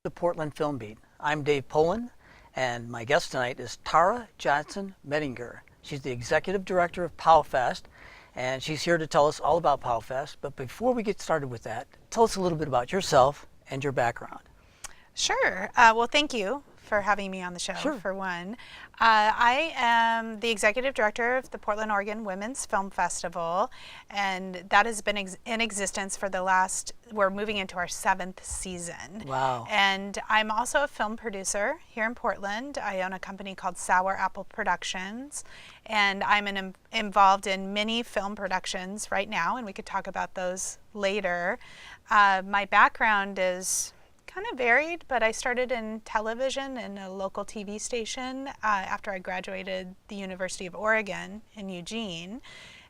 the Portland Film Beat. I'm Dave Poland, and my guest tonight is Tara Johnson Mettinger. She's the Executive Director of PowFest, and she's here to tell us all about PowFest. But before we get started with that, tell us a little bit about yourself and your background. Sure. Well, thank you for having me on the show, for one. I am the Executive Director of the Portland, Oregon Women's Film Festival, and that has been in existence for we're moving into our 7th season. Wow. And I'm also a film producer here in Portland. I own a company called Sour Apple Productions, and I'm involved in many film productions right now, and we could talk about those later. My background is kind of varied, but I started in television in a local TV station after I graduated the University of Oregon in Eugene,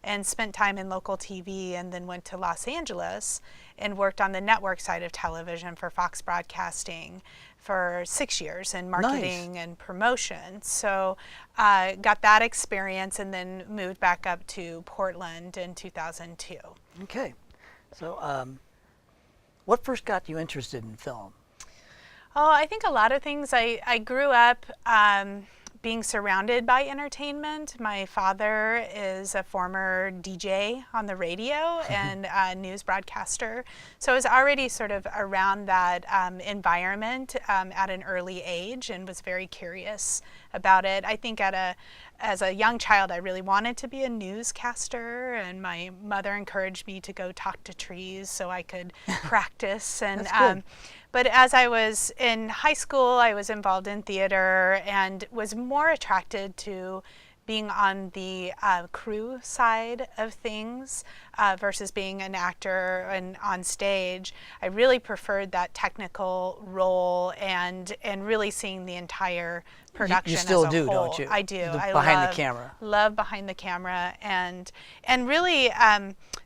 and spent time in local TV, and then went to Los Angeles and worked on the network side of television for Fox Broadcasting for 6 years in marketing and promotion. So got that experience and then moved back up to Portland in 2002. Okay. So what first got you interested in film? Oh, I think a lot of things. I grew up being surrounded by entertainment. My father is a former DJ on the radio and a news broadcaster. So I was already sort of around that environment at an early age and was very curious about it. I think as a young child, I really wanted to be a newscaster, and my mother encouraged me to go talk to trees so I could practice. And but as I was in high school, I was involved in theater and was more attracted to being on the crew side of things versus being an actor and on stage. I really preferred that technical role and really seeing the entire production you still as a do, whole. don't you? I do. Behind the camera. Love behind the camera, and really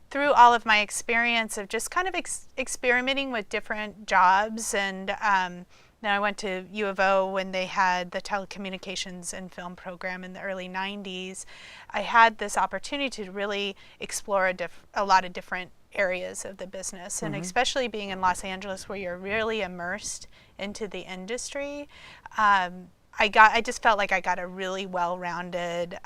through all of my experience of just kind of experimenting with different jobs, and then I went to U of O when they had the telecommunications and film program in the early 90s. I had this opportunity to really explore a lot of different areas of the business, and especially being in Los Angeles where you're really immersed into the industry. I just felt like I got a really well-rounded,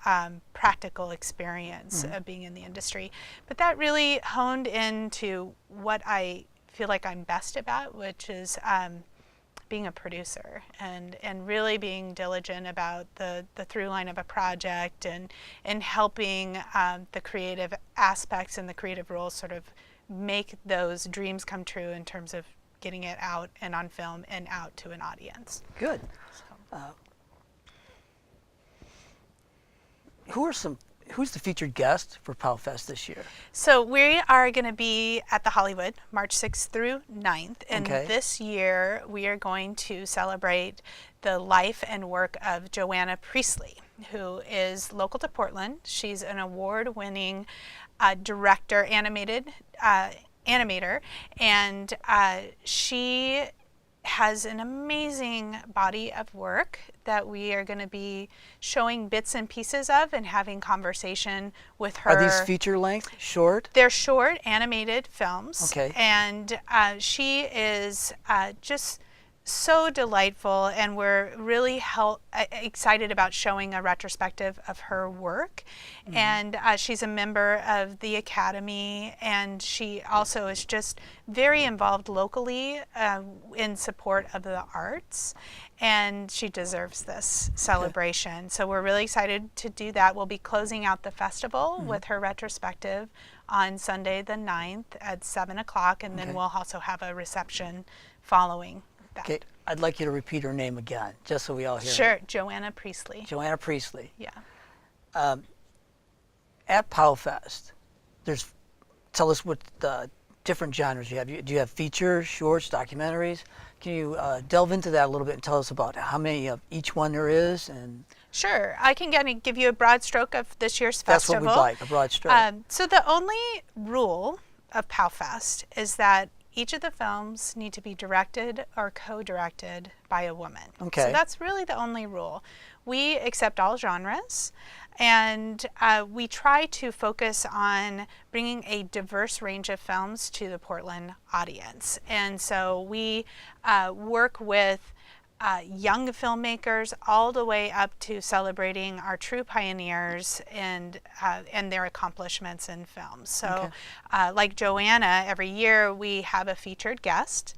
practical experience of being in the industry. But that really honed into what I feel like I'm best about, which is being a producer and really being diligent about the through line of a project and helping the creative aspects and the creative roles sort of make those dreams come true in terms of getting it out and on film and out to an audience. Good. Who's the featured guest for PowFest this year? So we are going to be at the Hollywood, March 6th through 9th. And this year we are going to celebrate the life and work of Joanna Priestley, who is local to Portland. She's an award-winning director, animator, and she has an amazing body of work that we are going to be showing bits and pieces of and having conversation with her. Are these feature length, short? They're short animated films. Okay. And she is just so delightful, and we're really excited about showing a retrospective of her work. And she's a member of the Academy, and she also is just very involved locally in support of the arts, and she deserves this celebration. So we're really excited to do that. We'll be closing out the festival with her retrospective on Sunday the 9th at 7 o'clock, and then we'll also have a reception following. Okay, I'd like you to repeat her name again, just so we all hear it. Sure, Joanna Priestley. Joanna Priestley. Yeah. At PowFest, tell us what the different genres you have. Do you have features, shorts, documentaries? Can you delve into that a little bit and tell us about how many of each one there is? And Sure, I can kind of give you a broad stroke of this year's festival. That's what we'd like, a broad stroke. So the only rule of PowFest is that each of the films need to be directed or co-directed by a woman. Okay. So that's really the only rule. We accept all genres, And we try to focus on bringing a diverse range of films to the Portland audience. And so we work with young filmmakers all the way up to celebrating our true pioneers and their accomplishments in film. So like Joanna, every year we have a featured guest.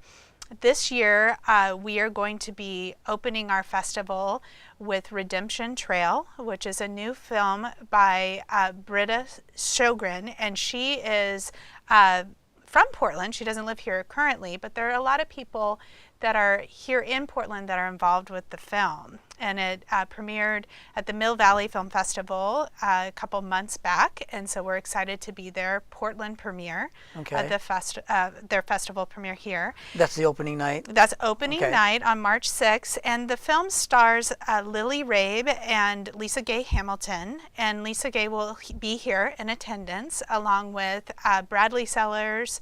This year, we are going to be opening our festival with Redemption Trail, which is a new film by Britta Sjogren, and she is from Portland. She doesn't live here currently, but there are a lot of people that are here in Portland that are involved with the film. And it premiered at the Mill Valley Film Festival a couple months back, and so we're excited to be their Portland premiere, their festival premiere here. That's the opening night? That's opening night on March 6th, and the film stars Lily Rabe and Lisa Gay Hamilton, and Lisa Gay will be here in attendance along with Bradley Sellers,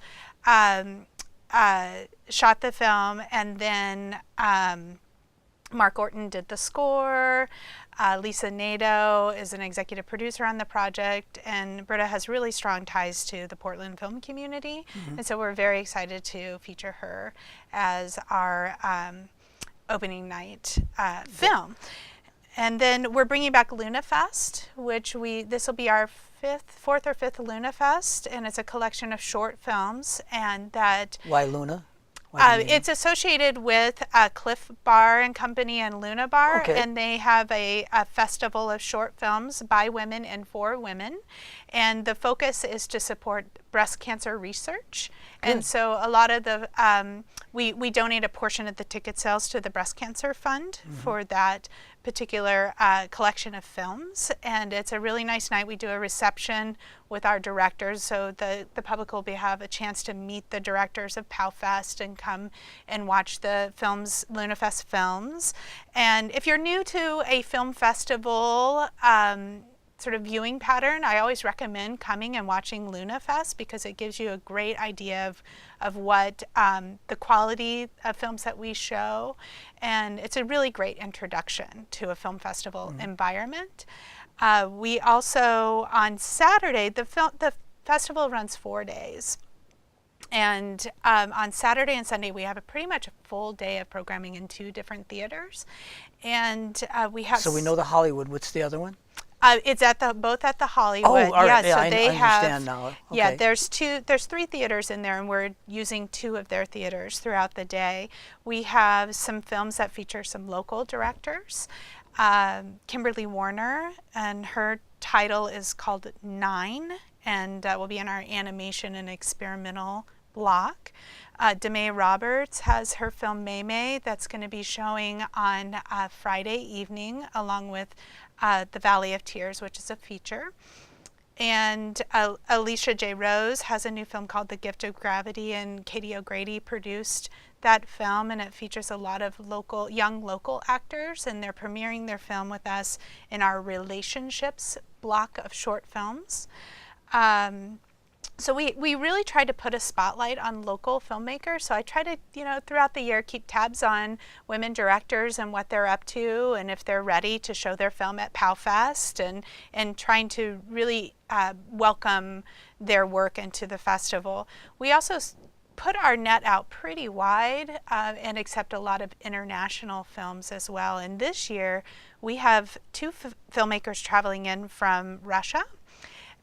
shot the film, and then Mark Orton did the score. Lisa Nadeau is an executive producer on the project, and Britta has really strong ties to the Portland film community, and so we're very excited to feature her as our opening night film. And then we're bringing back Luna Fest, which this will be our fourth or fifth Luna Fest, and it's a collection of short films. And that why Luna? It's associated with Cliff Bar and Company and Luna Bar, and they have a festival of short films by women and for women. And the focus is to support breast cancer research. Good. And so a lot of the, we donate a portion of the ticket sales to the Breast Cancer Fund for that particular collection of films. And it's a really nice night. We do a reception with our directors, so the public will have a chance to meet the directors of PowFest and come and watch the films, LunaFest films. And if you're new to a film festival sort of viewing pattern, I always recommend coming and watching LunaFest because it gives you a great idea of what the quality of films that we show, and it's a really great introduction to a film festival environment. We also, on Saturday, the festival runs 4 days. And on Saturday and Sunday, we have pretty much a full day of programming in 2 different theaters. And we have... So we know the Hollywood. What's the other one? It's both at the Hollywood. Oh, all right. Yeah, so I understand now. Okay. Yeah, there's 3 theaters in there, and we're using 2 of their theaters throughout the day. We have some films that feature some local directors. Kimberly Warner, and her title is called 9, and will be in our animation and experimental block. Demae Roberts has her film May that's going to be showing on Friday evening, along with The Valley of Tears, which is a feature. And Alicia J. Rose has a new film called The Gift of Gravity, and Katie O'Grady produced that film, and it features a lot of young local actors, and they're premiering their film with us in our relationships block of short films. So we really try to put a spotlight on local filmmakers. So I try to, throughout the year, keep tabs on women directors and what they're up to, and if they're ready to show their film at PowFest, and trying to really welcome their work into the festival. We also put our net out pretty wide and accept a lot of international films as well. And this year, we have 2 filmmakers traveling in from Russia.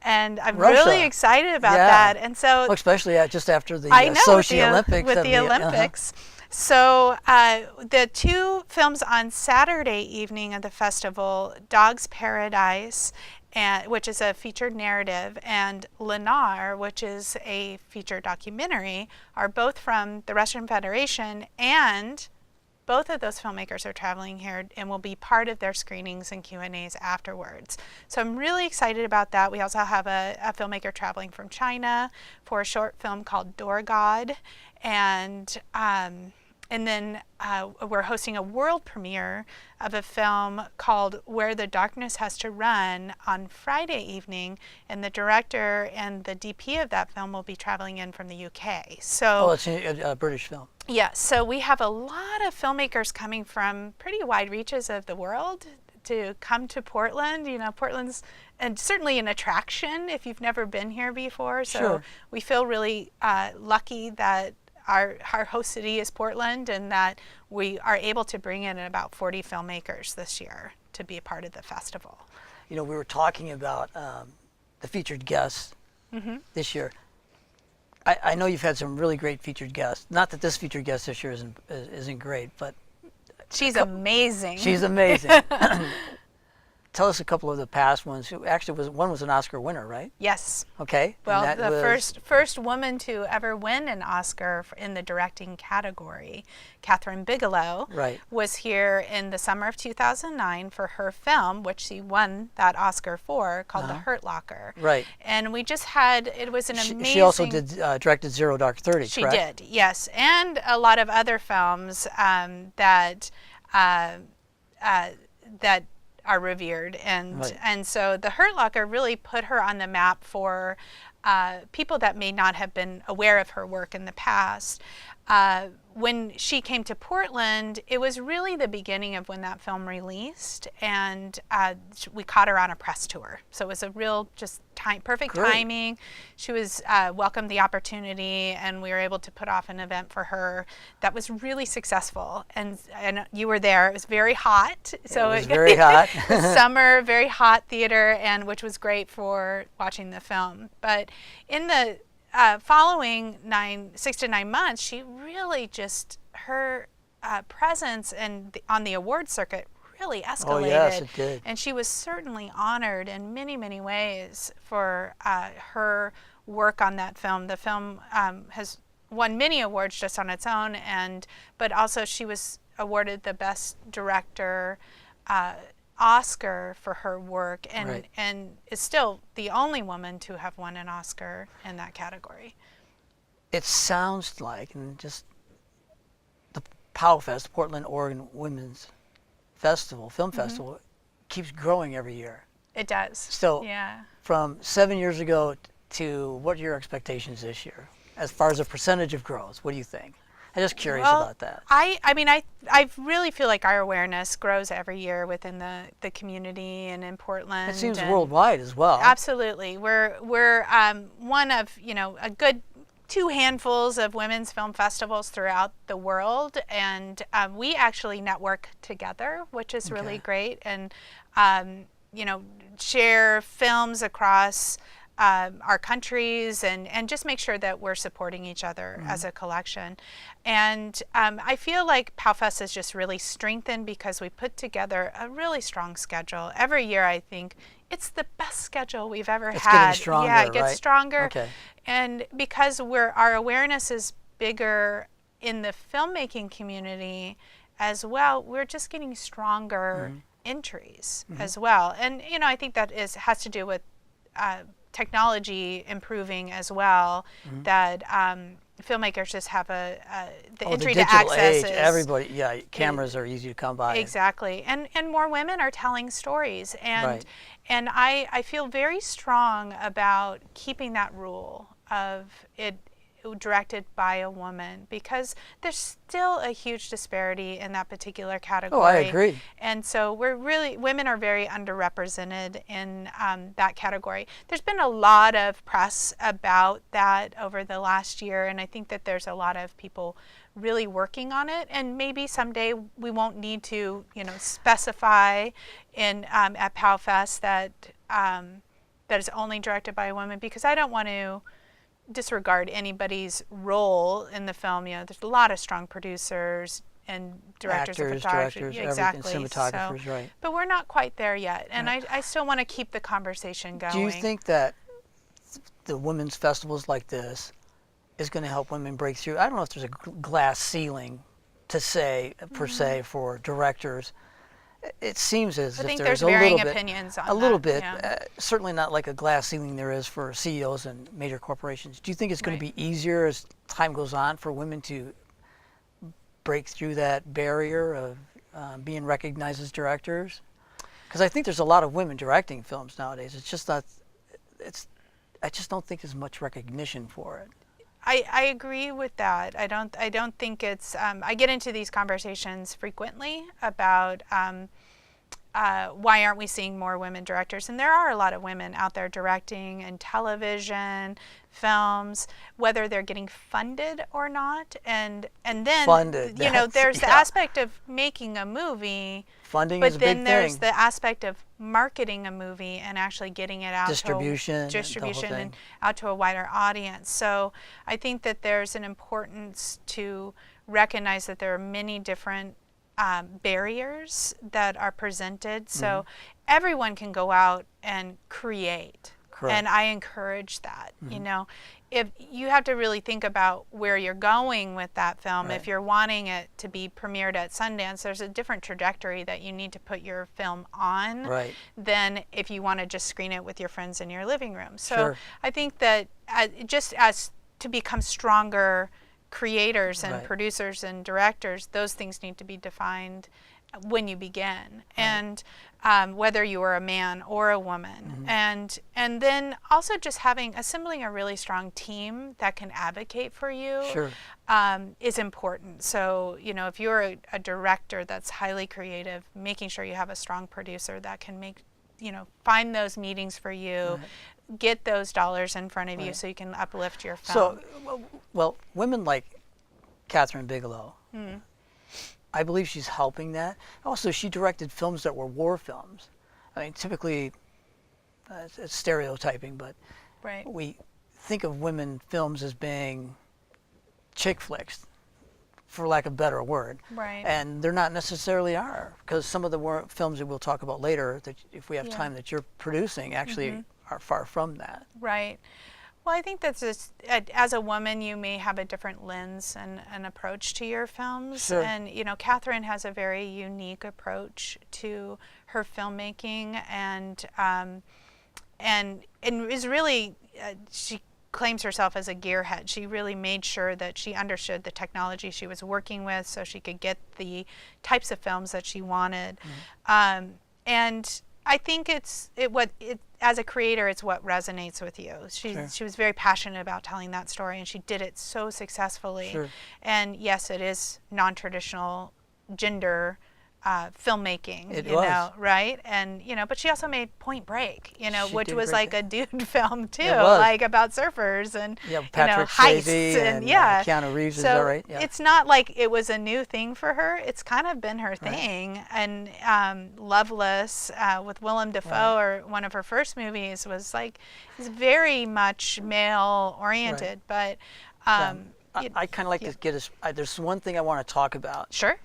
And I'm really excited about that. And so, especially just after the Sochi Olympics. With the Olympics. So the 2 films on Saturday evening of the festival, Dog's Paradise, which is a featured narrative, and Lenar, which is a feature documentary, are both from the Russian Federation, and both of those filmmakers are traveling here and will be part of their screenings and Q&As afterwards. So I'm really excited about that. We also have a filmmaker traveling from China for a short film called Door God. And then we're hosting a world premiere of a film called Where the Darkness Has to Run on Friday evening, and the director and the DP of that film will be traveling in from the UK. So, it's a British film. Yeah, so we have a lot of filmmakers coming from pretty wide reaches of the world to come to Portland. You know, Portland's and certainly an attraction if you've never been here before. So Sure. we feel really lucky that our host city is Portland, and that we are able to bring in about 40 filmmakers this year to be a part of the festival. You know, we were talking about the featured guests this year. I know you've had some really great featured guests. Not that this featured guest this year isn't great, but She's amazing. she's amazing. Tell us a couple of the past ones. Who actually one was an Oscar winner, right? Yes. Okay. Well, and that the was, first woman to ever win an Oscar in the directing category, Catherine Bigelow, Right. was here in the summer of 2009 for her film, which she won that Oscar for, called The Hurt Locker. Right. And we just had, it was an amazing... She also directed Zero Dark 30, She correct? did, yes. And a lot of other films that are revered, and Right. and so The Hurt Locker really put her on the map for people that may not have been aware of her work in the past. When she came to Portland, it was really the beginning of when that film released, and we caught her on a press tour. So it was a real just perfect Great. timing. She was welcomed the opportunity, and we were able to put off an event for her that was really successful. And you were there. It was very hot. So it was very hot. Summer, very hot theater, and which was great for watching the film. But in the following 6 to 9 months, she really just, her presence on the award circuit really escalated. Oh, yes, it did. And she was certainly honored in many, many ways for her work on that film. The film has won many awards just on its own, but also she was awarded the Best Director Oscar for her work, and Right. and is still the only woman to have won an Oscar in that category. It sounds like, and just the PowFest, the Portland, Oregon Women's Festival, Film Festival, keeps growing every year. It does. So yeah. from 7 years ago to what are your expectations this year? As far as a percentage of growth, what do you think? I'm just curious about that. I mean, I really feel like our awareness grows every year within the community and in Portland. It seems worldwide as well. Absolutely. We're one of, a good 2 handfuls of women's film festivals throughout the world, and we actually network together, which is really great, and share films across our countries, and just make sure that we're supporting each other as a collection. And I feel like PowFest has just really strengthened because we put together a really strong schedule. Every year I think it's the best schedule we've ever had. It's getting stronger, yeah, it gets right? stronger. Okay. And because our awareness is bigger in the filmmaking community as well, we're just getting stronger entries as well. And I think that has to do with technology improving as well, that filmmakers just have the entry the to digital access age, everybody, cameras are easy to come by. Exactly. And more women are telling stories, and Right. and I feel very strong about keeping that rule of it directed by a woman, because there's still a huge disparity in that particular category. Oh, I agree. And so women are very underrepresented in that category. There's been a lot of press about that over the last year, and I think that there's a lot of people really working on it, and maybe someday we won't need to, specify at PowFest that is only directed by a woman, because I don't want to disregard anybody's role in the film. There's a lot of strong producers and directors of Actors, photography. directors, Exactly. everything, cinematographers, right. But we're not quite there yet, and I still want to keep the conversation going. Do you think that the women's festivals like this is going to help women break through? I don't know if there's a glass ceiling per se, for directors. It seems as I if think there's there's a varying little bit, opinions on a little that, bit. yeah. Certainly not like a glass ceiling there is for CEOs and major corporations. Do you think it's going Right. to be easier as time goes on for women to break through that barrier of being recognized as directors? Because I think there's a lot of women directing films nowadays. It's just not. I just don't think there's much recognition for it. I agree with that. I don't think it's. I get into these conversations frequently about why aren't we seeing more women directors? And there are a lot of women out there directing in television, films, whether they're getting funded or not. And then, Funded, you know, that's- there's the yeah. aspect of making a movie, Funding but is a big then there's thing. the aspect of marketing a movie and actually getting it out Distribution and to the whole distribution thing. and out to a wider audience. So I think that there's an importance to recognize that there are many different barriers that are presented. So everyone can go out and create. Correct. And I encourage that. You know, if you have to really think about where you're going with that film. Right. If you're wanting it to be premiered at Sundance, there's a different trajectory that you need to put your film on Right. than if you want to just screen it with your friends in your living room. So Sure. I think that just as to become stronger creators and Right. producers and directors, those things need to be defined when you begin, and whether you are a man or a woman, and then also just assembling a really strong team that can advocate for you Sure. is important. So, you know, if you're a director that's highly creative, making sure you have a strong producer that can find those meetings for you, get those dollars in front of you so you can uplift your film. So, well, women like Catherine Bigelow, I believe she's helping that. Also, she directed films that were war films. I mean, typically, it's stereotyping, but Right. we think of women films as being chick flicks, for lack of a better word. Right. And they're not necessarily are, because some of the films that we'll talk about later, that if we have Yeah. time, that you're producing, actually are far from that. Right. Well, I think that's just, as a woman, you may have a different lens and an approach to your films. Sure. And, you know, Catherine has a very unique approach to her filmmaking, and is really, she claims herself as a gearhead. She really made sure that she understood the technology she was working with so she could get the types of films that she wanted. And I think as a creator, it's what resonates with you. She was very passionate about telling that story, and she did it so successfully. Sure. And yes, it is non-traditional gender filmmaking. It you was. know, right? And but she also made Point Break, She which did was great like a dude film too, It was. like about surfers and Patrick heists Swayze and Keanu Reeves, is so that right? Yeah. it's not like it was a new thing for her. It's kind of been her thing. And Loveless with Willem Dafoe, or one of her first movies, was is very much male oriented. But I kind of like to get us. There's one thing I want to talk about, sure.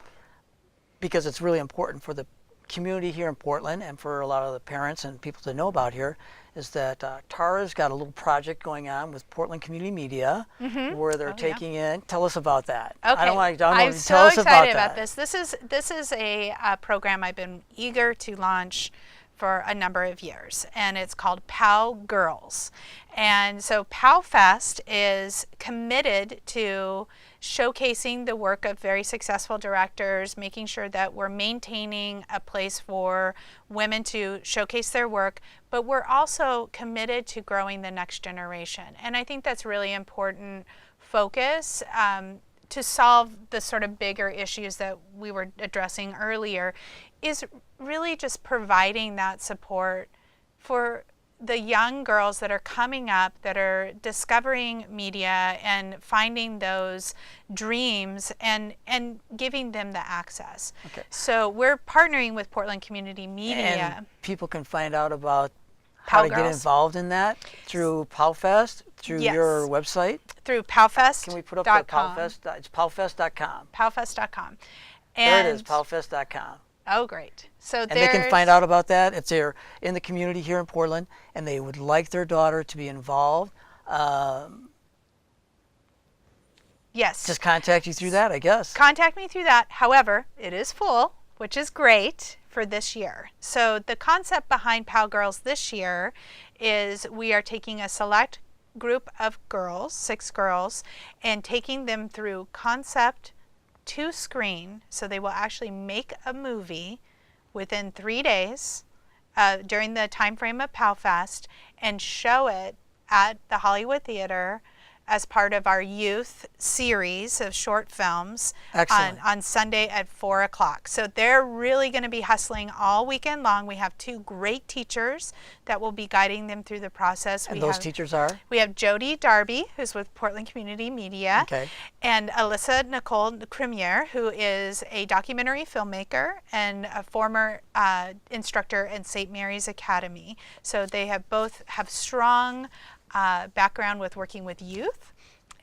because it's really important for the community here in Portland and for a lot of the parents and people to know about here, is that Tara's got a little project going on with Portland Community Media, where they're taking in. Tell us about that. Okay. I don't want to. I'm Tell so us excited about about this. This is a program I've been eager to launch for a number of years, and it's called POW Girls. And so POW Fest is committed to showcasing the work of very successful directors, making sure that we're maintaining a place for women to showcase their work, but we're also committed to growing the next generation. And I think that's really important focus to solve the sort of bigger issues that we were addressing earlier, is really just providing that support for the young girls that are coming up, that are discovering media and finding those dreams and giving them the access. Okay. So we're partnering with Portland Community Media. And people can find out about how to get involved in that through PowFest, through your website. Through PowFest. Can we put up the PowFest? It's PowFest.com. PowFest.com. There it is, PowFest.com. Oh, great. So and they can find out about that if they're in the community here in Portland and they would like their daughter to be involved. Yes. Just contact you through that, I guess. Contact me through that. However, it is full, which is great for this year. So the concept behind POW Girls this year is we are taking a select group of girls, 6 girls, and taking them through concept to screen. So they will actually make a movie within 3 days during the time frame of PowFest and show it at the Hollywood Theater as part of our youth series of short films on Sunday at 4 o'clock. So they're really going to be hustling all weekend long. We have 2 great teachers that will be guiding them through the process. And those teachers are? We have Jody Darby, who's with Portland Community Media, and Alyssa Nicole Cremier, who is a documentary filmmaker and a former instructor in St. Mary's Academy. So they both have strong background with working with youth,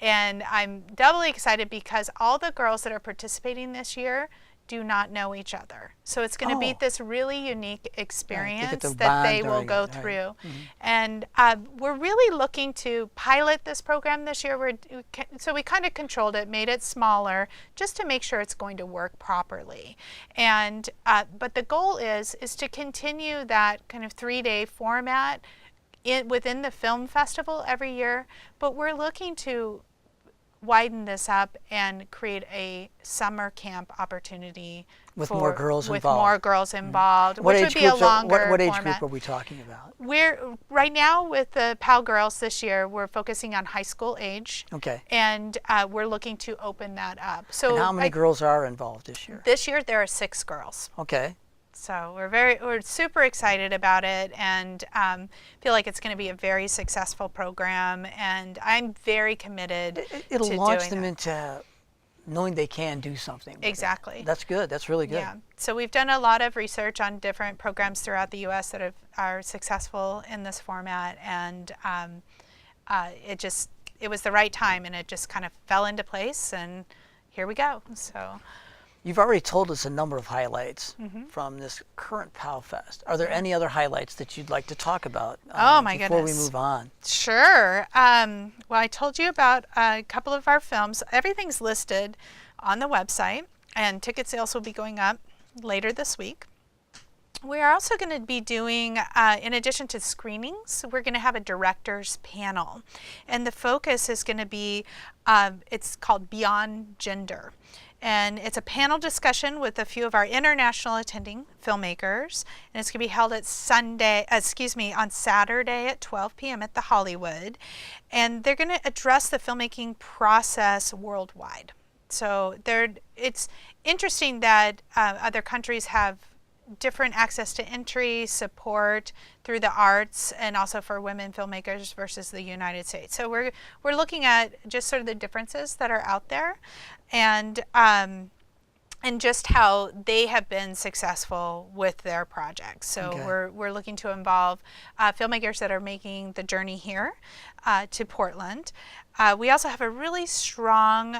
and I'm doubly excited because all the girls that are participating this year do not know each other. So it's going to be this really unique experience that they will go through. And we're really looking to pilot this program this year. So we kind of controlled it, made it smaller, just to make sure it's going to work properly. And but the goal is to continue that kind of 3-day format within the film festival every year, but we're looking to widen this up and create a summer camp opportunity with more girls involved. Which would be a longer what age format. Group are we talking about? We're right now with the PAL girls this year. We're focusing on high school age. Okay. And we're looking to open that up. So and how many girls are involved this year? This year there are 6 girls. Okay. So we're super excited about it, and feel like it's going to be a very successful program, and I'm very committed. It'll launch them into knowing they can do something. Exactly. That's good. That's really good. Yeah. So we've done a lot of research on different programs throughout the U.S. that are successful in this format, and it was the right time, and it just kind of fell into place, and here we go. So. You've already told us a number of highlights from this current PAL Fest. Are there any other highlights that you'd like to talk about before we move on? Sure. Well, I told you about a couple of our films. Everything's listed on the website, and ticket sales will be going up later this week. We are also going to be doing, in addition to screenings, we're going to have a director's panel. And the focus is going to be, it's called Beyond Gender. And it's a panel discussion with a few of our international attending filmmakers, and it's going to be held on Saturday at 12 p.m. at the Hollywood, and they're going to address the filmmaking process worldwide. So it's interesting that other countries have different access to entry, support through the arts, and also for women filmmakers versus the United States. So we're looking at just sort of the differences that are out there, and just how they have been successful with their projects. So we're looking to involve filmmakers that are making the journey here to Portland. We also have a really strong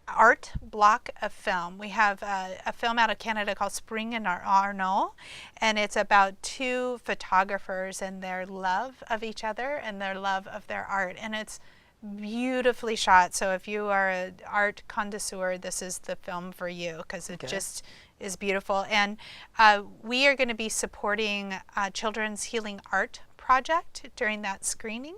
art block of film. We have a film out of Canada called Spring and Arnold, and it's about 2 photographers and their love of each other and their love of their art, and it's beautifully shot. So if you are an art connoisseur, this is the film for you, because it just is beautiful. And we are going to be supporting Children's Healing Art Project during that screening.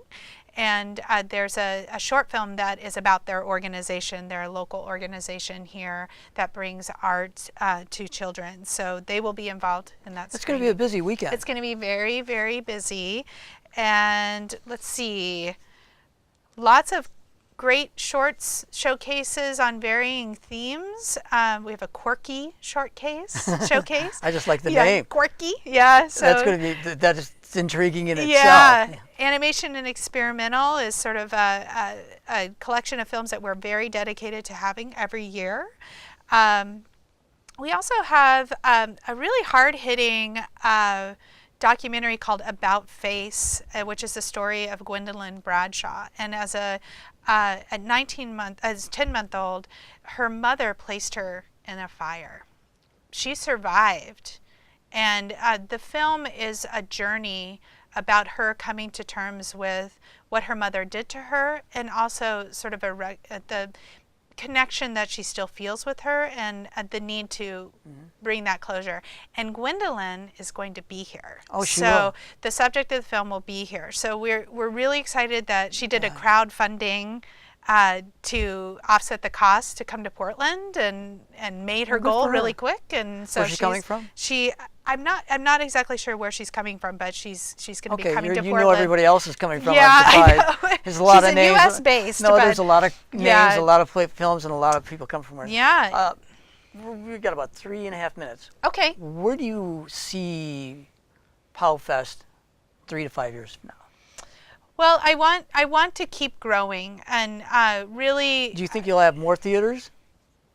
And there's a short film that is about their organization. They're a local organization here that brings art to children. So they will be involved in that. It's going to be a busy weekend. It's going to be very, very busy. And let's see, lots of great shorts showcases on varying themes. We have a quirky showcase. I just like the name. Quirky. Yeah. So that's going to be it's intriguing in itself. Yeah. Animation and Experimental is sort of a collection of films that we're very dedicated to having every year. We also have a really hard-hitting documentary called About Face, which is the story of Gwendolyn Bradshaw. And as a 10-month-old, her mother placed her in a fire. She survived. And the film is a journey about her coming to terms with what her mother did to her, and also sort of the connection that she still feels with her, and the need to bring that closure. And Gwendolyn is going to be here. Oh, she will. The subject of the film will be here. So we're really excited that she did a crowdfunding to offset the cost to come to Portland and made her goal really quick. And so where's she coming from? I'm not exactly sure where she's coming from, but she's going to be coming to Portland. You know everybody else is coming from. Yeah, I know. There's a lot she's of names. U.S. based. No, there's a lot of names, yeah. a lot of films, and a lot of people come from where. Yeah. We've got about 3.5 minutes. Okay. Where do you see PowFest 3 to 5 years from now? Well, I want to keep growing and really. Do you think you'll have more theaters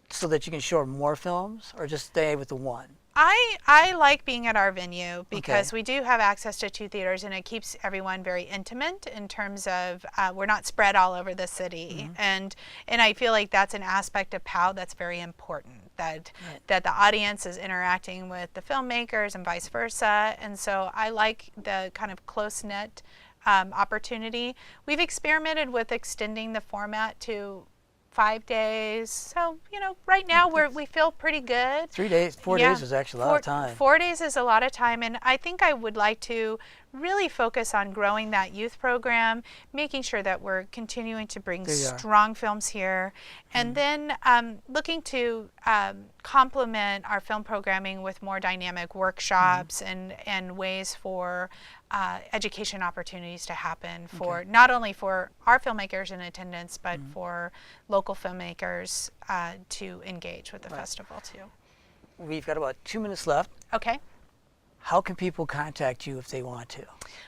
so that you can show more films, or just stay with the one? I like being at our venue because Okay. we do have access to 2 theaters, and it keeps everyone very intimate in terms of we're not spread all over the city, and I feel like that's an aspect of POW that's very important, that the audience is interacting with the filmmakers and vice versa, and so I like the kind of close-knit opportunity. We've experimented with extending the format to 5 days. So, right now we feel pretty good. 3 days, 4 days is actually a lot of time. 4 days is a lot of time, and I think I would like to really focus on growing that youth program, making sure that we're continuing to bring strong films here, and then looking to complement our film programming with more dynamic workshops and ways for education opportunities to happen for not only for our filmmakers in attendance, but for local filmmakers to engage with the festival too. We've got about 2 minutes left. Okay. How can people contact you if they want to?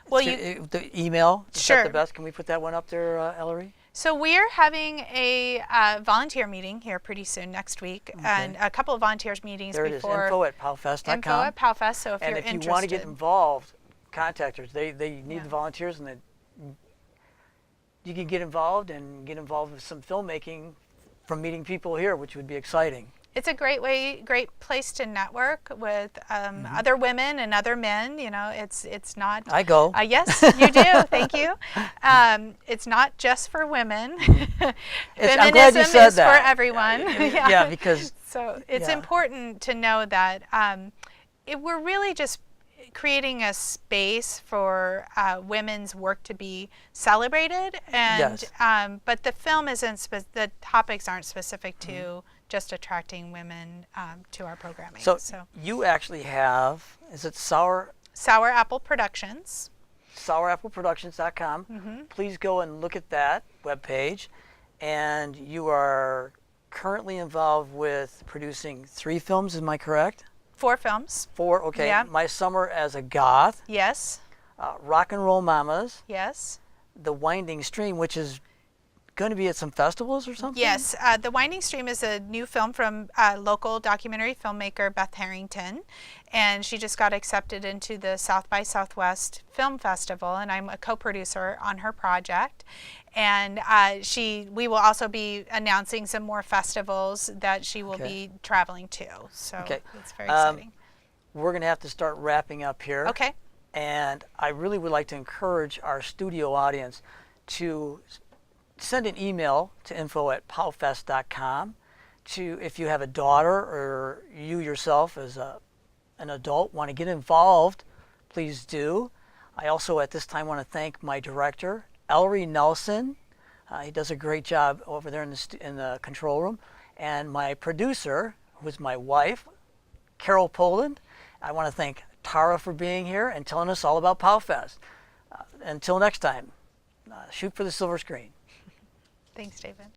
Well, the email, is sure. that the best? Can we put that one up there, Ellery? So we're having a volunteer meeting here pretty soon next week, and a couple of volunteers meetings there before. It is, info@powfest.com. Info@powfest, so if you're interested. And if you want to get involved, contact us. They need the volunteers, and you can get involved with some filmmaking from meeting people here, which would be exciting. It's a great place to network with other women and other men. It's not. I go. Yes, you do. Thank you. It's not just for women. I'm glad you said is that. for everyone. Yeah, because. So it's important to know that we're really just creating a space for women's work to be celebrated, and but the film isn't. The topics aren't specific to just attracting women to our programming. So you actually have, is it Sour Apple Productions? SourAppleProductions.com. Please go and look at that webpage. And you are currently involved with producing 3 films, am I correct? 4 films. 4, okay. Yeah. My Summer as a Goth. Yes. Rock and Roll Mamas. Yes. The Winding Stream, which is going to be at some festivals or something? Yes, The Winding Stream is a new film from local documentary filmmaker Beth Harrington, and she just got accepted into the South by Southwest Film Festival, and I'm a co-producer on her project. And we will also be announcing some more festivals that she will be traveling to. So it's very exciting. We're going to have to start wrapping up here. Okay. And I really would like to encourage our studio audience to send an email to info@powfest.com if you have a daughter or you yourself as an adult want to get involved, please do. I also at this time want to thank my director, Ellery Nelson. He does a great job over there in the control room. And my producer, who is my wife, Carol Poland. I want to thank Tara for being here and telling us all about PowFest. Until next time, shoot for the silver screen. Thanks, David.